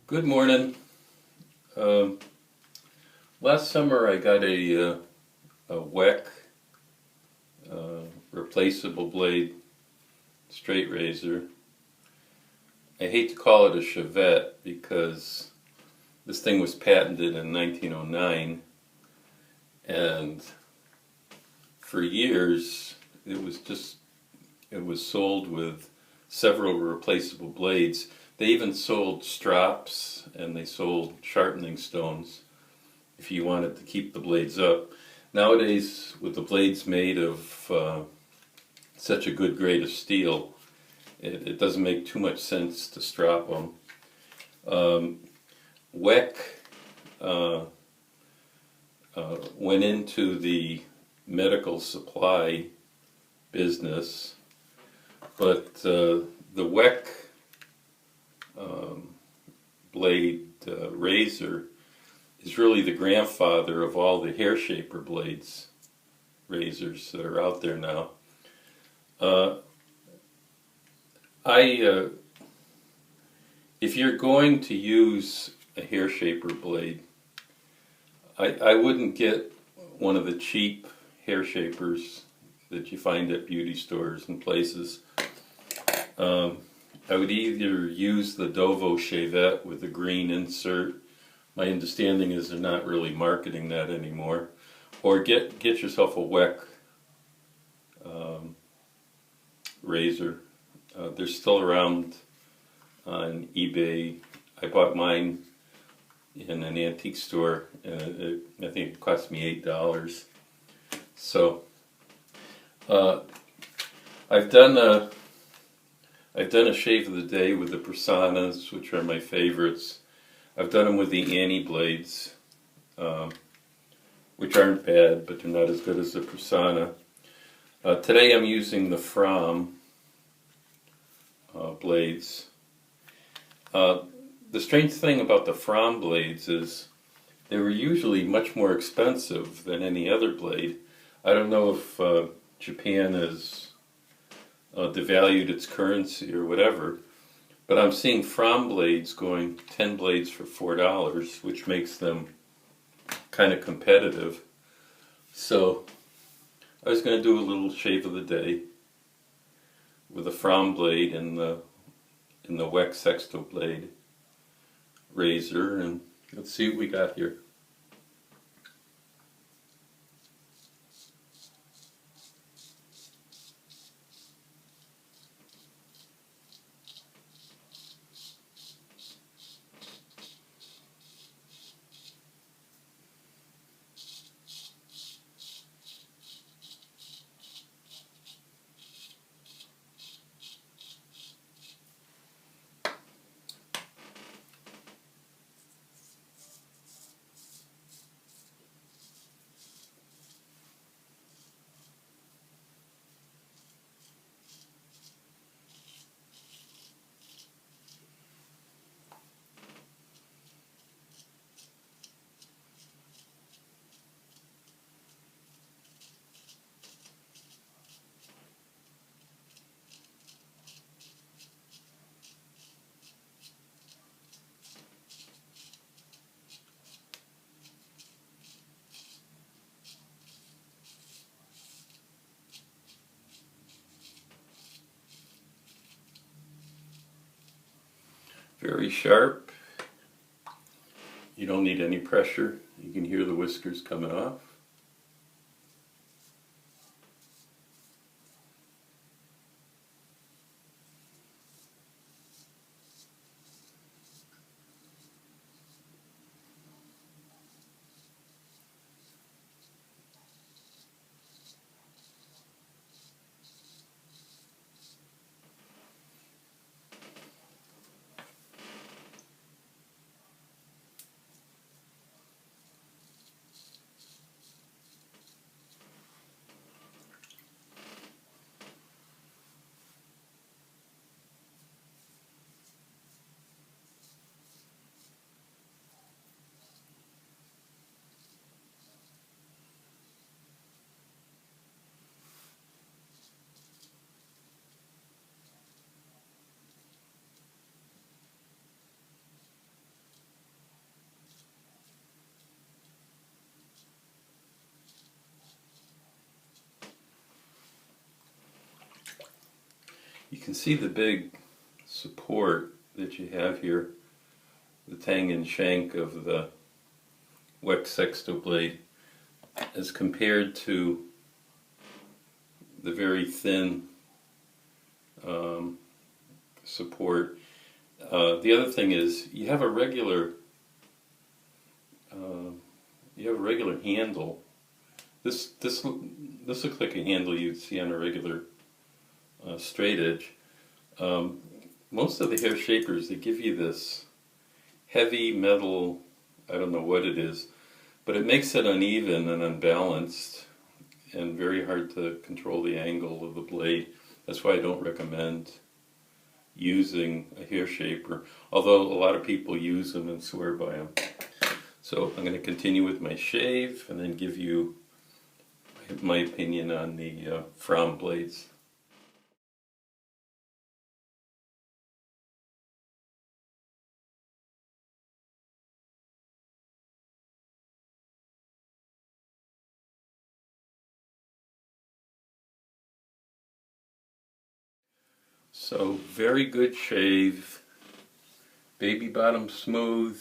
Good morning. Um, Last summer I got a Weck replaceable blade straight razor. I hate to call it a Chevette because this thing was patented in 1909, and for years it was sold with several replaceable blades. They even sold strops and they sold sharpening stones if you wanted to keep the blades up. Nowadays, with the blades made of such a good grade of steel, it doesn't make too much sense to strap them. Weck uh, went into the medical supply business, but the Weck blade razor is really the grandfather of all the hair shaper blades razors that are out there now. Uh, I If you're going to use a hair shaper blade, I wouldn't get one of the cheap hair shapers that you find at beauty stores and places. I would either use the Dovo Chevette with the green insert. My understanding is they're not really marketing that anymore. Or get yourself a Weck razor. They're still around on eBay. I bought mine in an antique store, and I think it cost me $8. So uh, I've done a shave of the day with the Personas, which are my favorites. I've done them with the Annie blades, which aren't bad, but they're not as good as the Persona. Today I'm using the Fromm blades. The strange thing about the Fromm blades is they were usually much more expensive than any other blade. I don't know if Japan has devalued its currency or whatever, but I'm seeing Fromm blades going 10 blades for $4, which makes them kind of competitive. So I was going to do a little shave of the day with a Fromm blade and the Weck Sextoblade razor, and let's see what we got here. Very sharp. You don't need any pressure. You can hear the whiskers coming off. You can see the big support that you have here, the tang and shank of the Weck Sextoblade, as compared to the very thin support. The other thing is you have a regular handle. This looks like a handle you'd see on a regular straight edge. Most of the hair shapers, they give you this heavy metal, I don't know what it is, but it makes it uneven and unbalanced and very hard to control the angle of the blade. That's why I don't recommend using a hair shaper, although a lot of people use them and swear by them. So I'm going to continue with my shave and then give you my opinion on the Fromm blades. So very good shave, baby bottom smooth.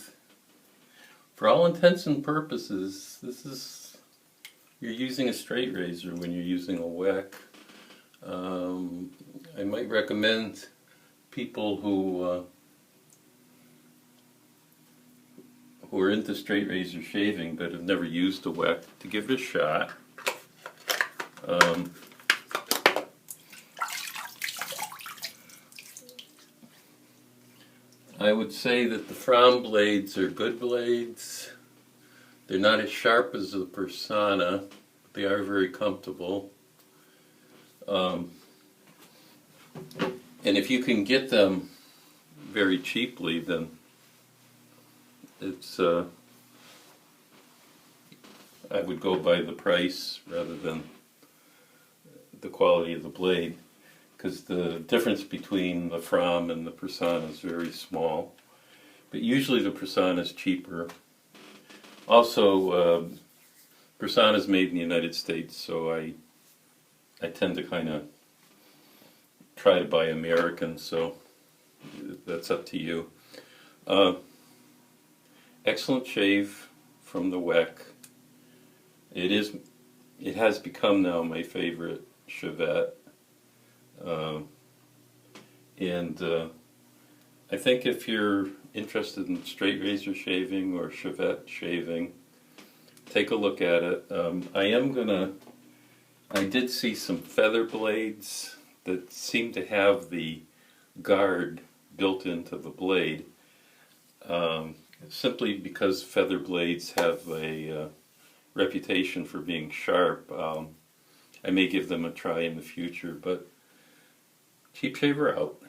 For all intents and purposes, you're using a straight razor when you're using a Weck. I might recommend people who are into straight razor shaving but have never used a Weck to give it a shot. I would say that the Fromm blades are good blades. They're not as sharp as the Persona, but they are very comfortable. And if you can get them very cheaply, then it's I would go by the price rather than the quality of the blade, because the difference between the Fromm and the Persona is very small. But usually the Persona is cheaper. Also, Persona is made in the United States, so I tend to kind of try to buy American, so that's up to you. Excellent shave from the Weck. It has become now my favorite shavette. I think if you're interested in straight razor shaving or shavette shaving, take a look at it. I did see some feather blades that seem to have the guard built into the blade, simply because feather blades have a reputation for being sharp. I may give them a try in the future, but cheap shaver out.